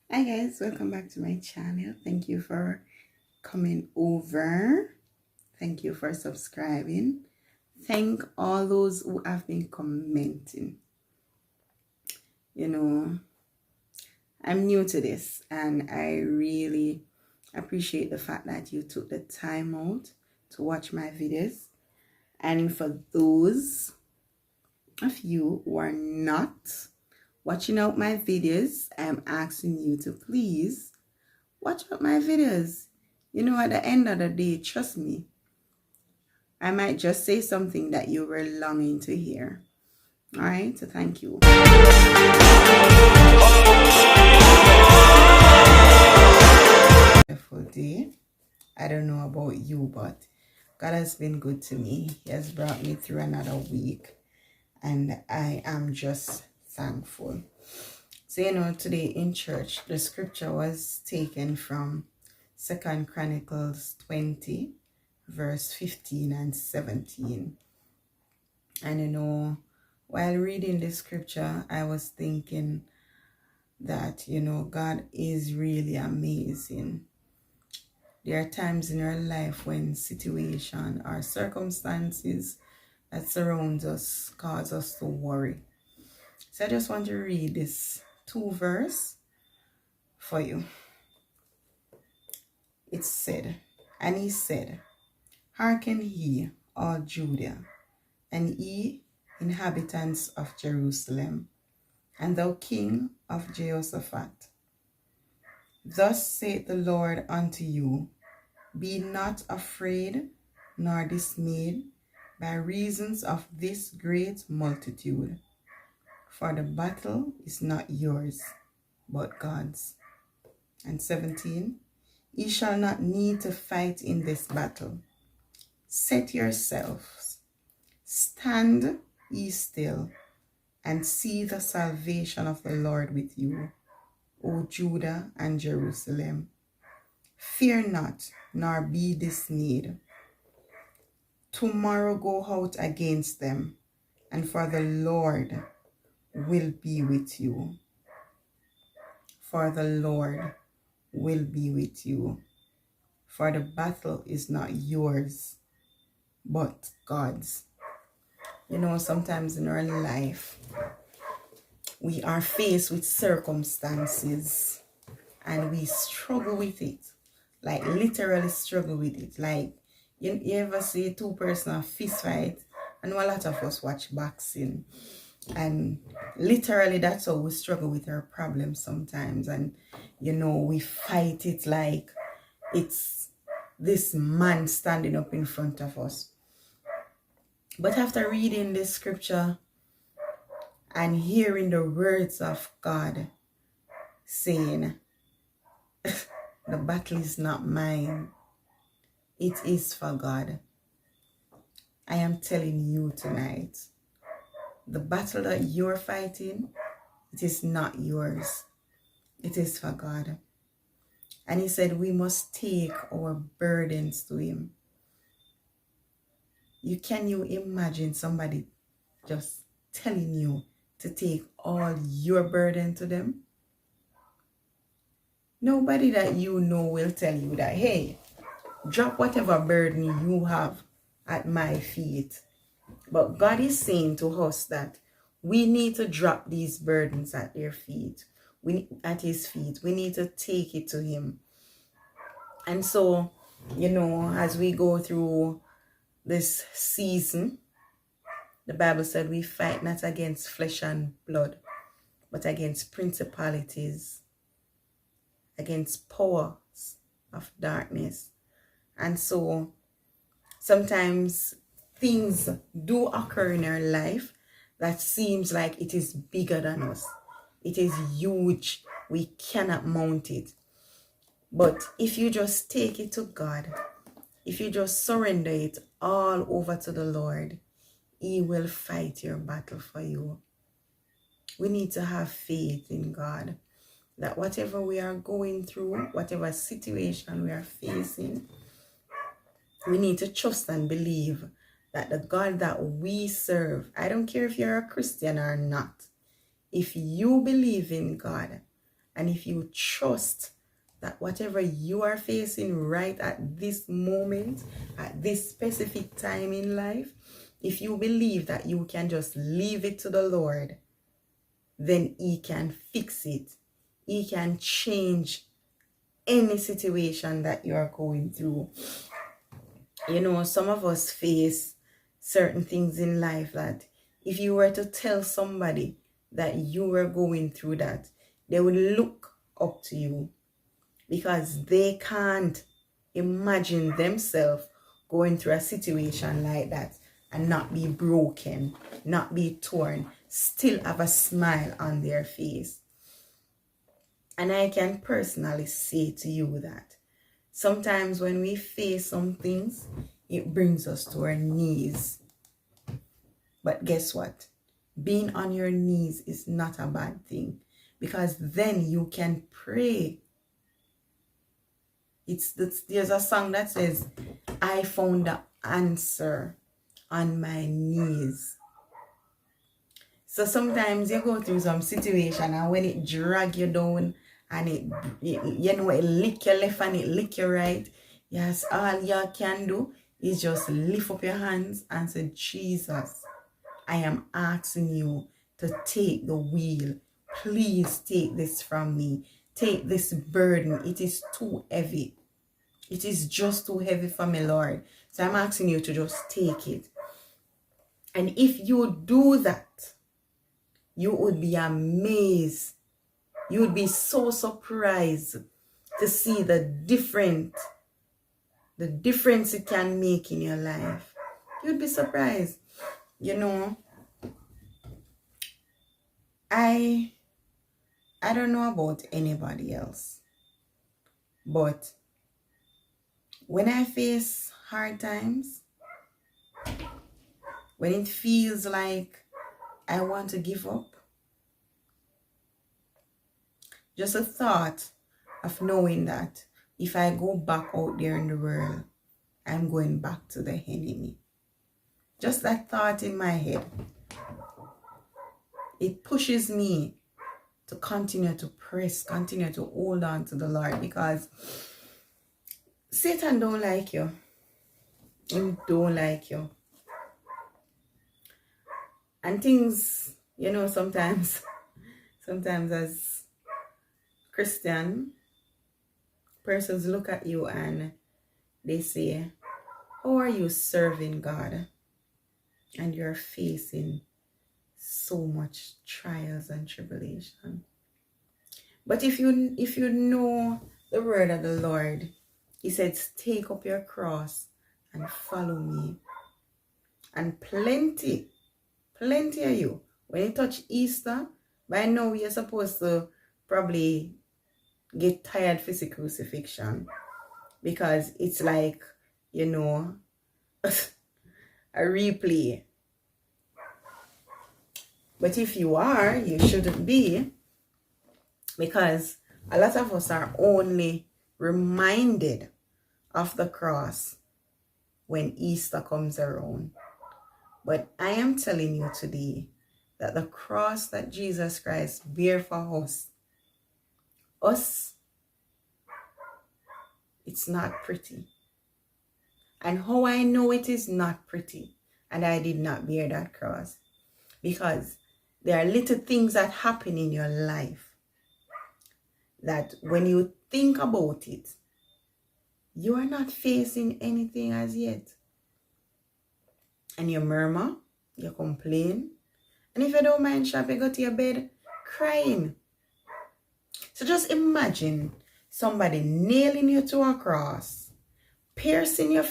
Hi guys, welcome back to my channel. Thank you for coming over. Thank you for subscribing. Thank all those who have been commenting. I'm new to this and I really appreciate the fact that you took the time out to watch my videos. And for those of you who are not watching out my videos, I'm asking you to please watch out my videos. At the end of the day, trust me, I might just say something that you were longing to hear. All right, so thank you. Beautiful day. I don't know about you, but God has been good to me. He has brought me through another week, and I am just thankful. So, today in church, the scripture was taken from 2 Chronicles 20, verse 15 and 17. And while reading this scripture, I was thinking that, God is really amazing. There are times in our life when situation or circumstances that surround us cause us to worry. So I just want to read this 2 verse for you. It said, and he said, "Hearken ye, all Judah, and ye inhabitants of Jerusalem, and thou king of Jehoshaphat. Thus saith the Lord unto you, Be not afraid nor dismayed by reasons of this great multitude, for the battle is not yours, but God's." And 17, "Ye shall not need to fight in this battle. Set yourselves, stand ye still, and see the salvation of the Lord with you, O Judah and Jerusalem. Fear not, nor be dismayed. Tomorrow go out against them, and for the Lord will be with you." For the Lord will be with you. For the battle is not yours, but God's. Sometimes in our life, we are faced with circumstances and we struggle with it. Like literally struggle with it. Like you ever see two person fist fight? I know a lot of us watch boxing. And literally that's how we struggle with our problems sometimes. And we fight it like it's this man standing up in front of us. But after reading this scripture and hearing the words of God saying, the battle is not mine, it is for God, I am telling you tonight, the battle that you're fighting, it is not yours. It is for God. And he said we must take our burdens to him. Can you imagine somebody just telling you to take all your burden to them? Nobody that you know will tell you that, hey, drop whatever burden you have at my feet. But God is saying to us that we need to drop these burdens at their feet. At his feet. We need to take it to him. And so, as we go through this season, the Bible said we fight not against flesh and blood, but against principalities, against powers of darkness. And so sometimes things do occur in our life that seems like it is bigger than us. It is huge. We cannot mount it. But if you just take it to God, if you just surrender it all over to the Lord, he will fight your battle for you. We need to have faith in God that whatever we are going through, whatever situation we are facing, we need to trust and believe that the God that we serve, I don't care if you're a Christian or not, if you believe in God And if you trust that whatever you are facing right at this moment, at this specific time in life, if you believe that you can just leave it to the Lord, then He can fix it. He can change any situation that you are going through. You know, some of us face certain things in life that if you were to tell somebody that you were going through that, they would look up to you, because they can't imagine themselves going through a situation like that and not be broken, not be torn, still have a smile on their face. And I can personally say to you that sometimes when we face some things, it brings us to our knees. But guess what? Being on your knees is not a bad thing, because then you can pray. There's a song that says, I found the answer on my knees. So sometimes you go through some situation, and when it drag you down, and it lick your left and it lick your right, yes, all you can do is just lift up your hands and say, Jesus, I am asking you to take the wheel. Please take this from me. Take this burden. It is too heavy. It is just too heavy for me, Lord. So I'm asking you to just take it. And if you do that, you would be amazed. You would be so surprised to see the difference it can make in your life. You'd be surprised. You know, I don't know about anybody else, but when I face hard times, when it feels like I want to give up, just a thought of knowing that if I go back out there in the world, I'm going back to the enemy. Just that thought in my head, it pushes me to continue to press, continue to hold on to the Lord, because Satan don't like you. He don't like you. And things, you know, sometimes as Christian, persons look at you and they say, how are you serving God? And you're facing so much trials and tribulation. But if you know the word of the Lord, He says, take up your cross and follow me. And plenty of you, when you touch Easter, by now you're supposed to probably get tired for the crucifixion, because it's like, you know, a replay. But if you are, you shouldn't be, because a lot of us are only reminded of the cross when Easter comes around. But I am telling you today that the cross that Jesus Christ bear for us, it's not pretty. And how I know it is not pretty and I did not bear that cross, because there are little things that happen in your life that when you think about it, you are not facing anything as yet. And you murmur, you complain, and if you don't mind, you go to your bed crying. So just imagine somebody nailing you to a cross, piercing your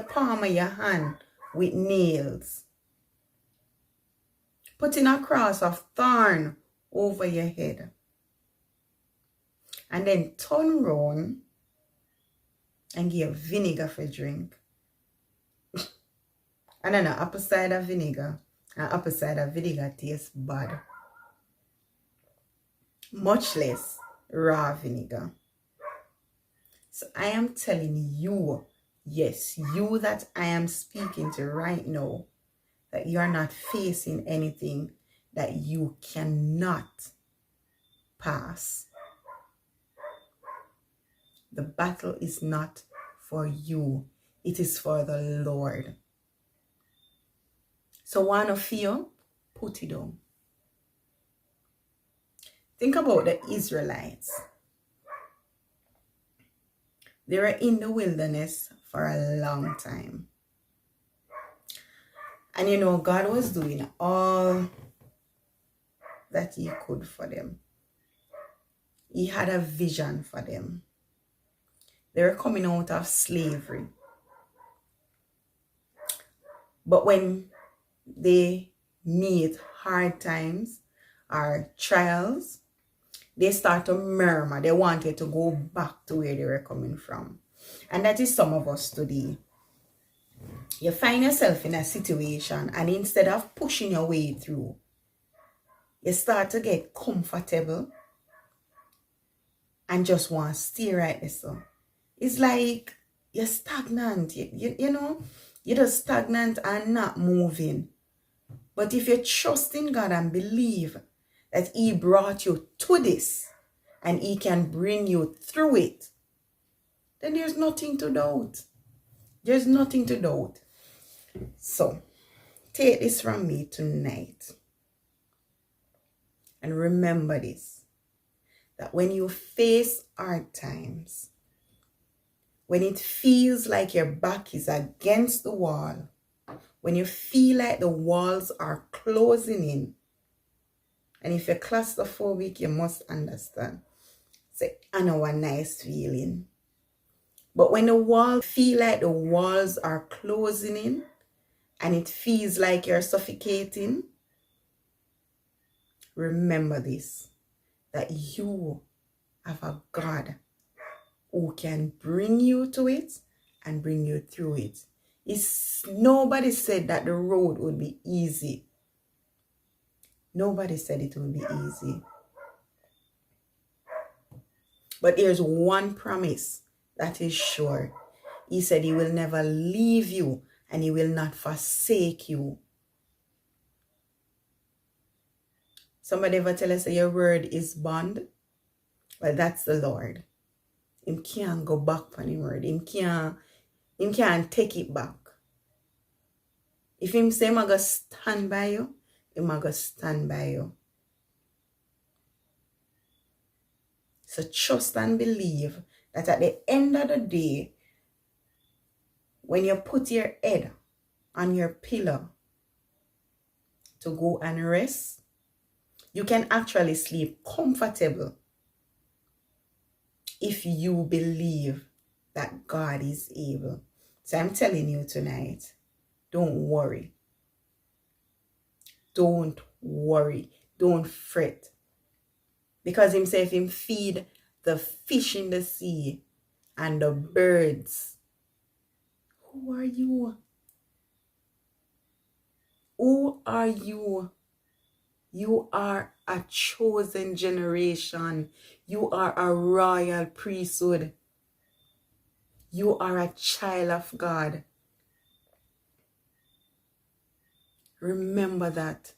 palm of your hand with nails, putting a cross of thorn over your head, and then turn around and give vinegar for drink. And then an apple cider vinegar. And apple cider vinegar tastes bad. Much less raw vinegar. So I am telling you, yes, you that I am speaking to right now, that you are not facing anything that you cannot pass. The battle is not for you. It is for the Lord. So one of you, put it down. Think about the Israelites. They were in the wilderness for a long time. And you know, God was doing all that he could for them. He had a vision for them. They were coming out of slavery. But when they meet hard times or trials, they start to murmur. They wanted to go back to where they were coming from. And that is some of us today. You find yourself in a situation, and instead of pushing your way through, you start to get comfortable and just want to stay right there. So it's like you're stagnant. You know, you're just stagnant and not moving. But if you trust in God and believe that he brought you to this and he can bring you through it, then there's nothing to doubt. There's nothing to doubt. So, take this from me tonight. And remember this, that when you face hard times, when it feels like your back is against the wall, when you feel like the walls are closing in, and if you're claustrophobic, you must understand. Say, I know a nice feeling. But when the walls feel like the walls are closing in, and it feels like you're suffocating, remember this, that you have a God who can bring you to it and bring you through it. Nobody said that the road would be easy. Nobody said it would be easy. But there's one promise that is sure. He said he will never leave you and he will not forsake you. Somebody ever tell us that your word is bond? Well, that's the Lord. Him can't go back on his word. Him can't take it back. If him say I'm going to stand by you, I'm going to stand by you. So trust and believe that at the end of the day, when you put your head on your pillow to go and rest, you can actually sleep comfortable if you believe that God is able. So I'm telling you tonight, don't worry. Don't worry. Don't fret. Because himself, him feed the fish in the sea and the birds. Who are you? Who are you? You are a chosen generation. You are a royal priesthood. You are a child of God. Remember that.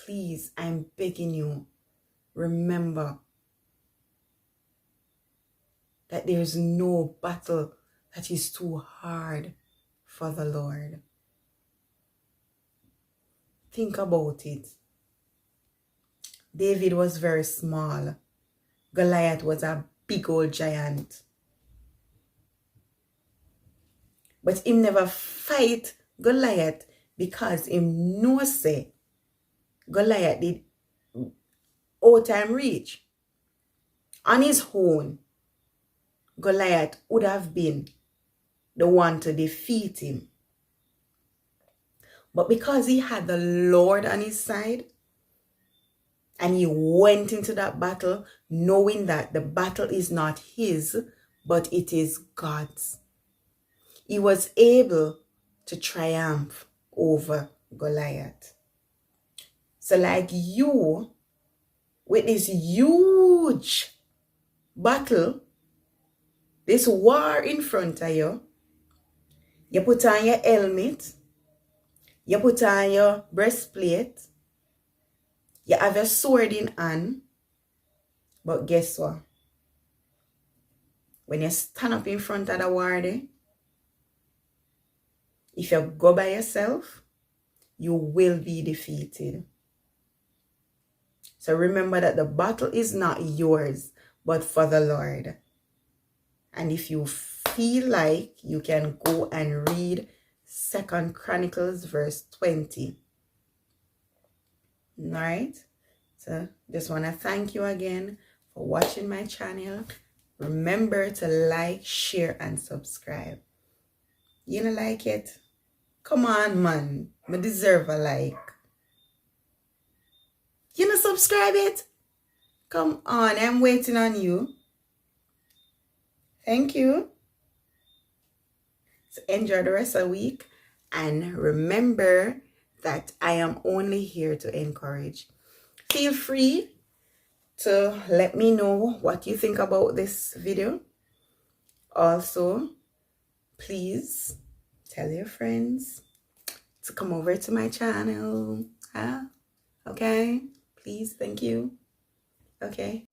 Please, I'm begging you, remember that there's no battle that is too hard for the Lord. Think about it. David was very small. Goliath was a big old giant. But him never fight Goliath because him know say Goliath did out time reach. On his own, Goliath would have been the one to defeat him. But because he had the Lord on his side, and he went into that battle knowing that the battle is not his, but it is God's, he was able to triumph over Goliath. So like you, with this huge battle, this war in front of you, you put on your helmet, you put on your breastplate, you have your sword in hand, but guess what? when you stand up in front of the war, if you go by yourself, you will be defeated. So remember that the battle is not yours, but for the Lord. And if you feel like, you can go and read 2 Chronicles verse 20. All right? So just want to thank you again for watching my channel. Remember to like, share, and subscribe. You don't like it? Come on, man. I deserve a like. You don't subscribe it? Come on, I'm waiting on you. Thank you. So enjoy the rest of the week. And remember that I am only here to encourage. Feel free to let me know what you think about this video. Also, please tell your friends to come over to my channel. Okay? Please, thank you. Okay.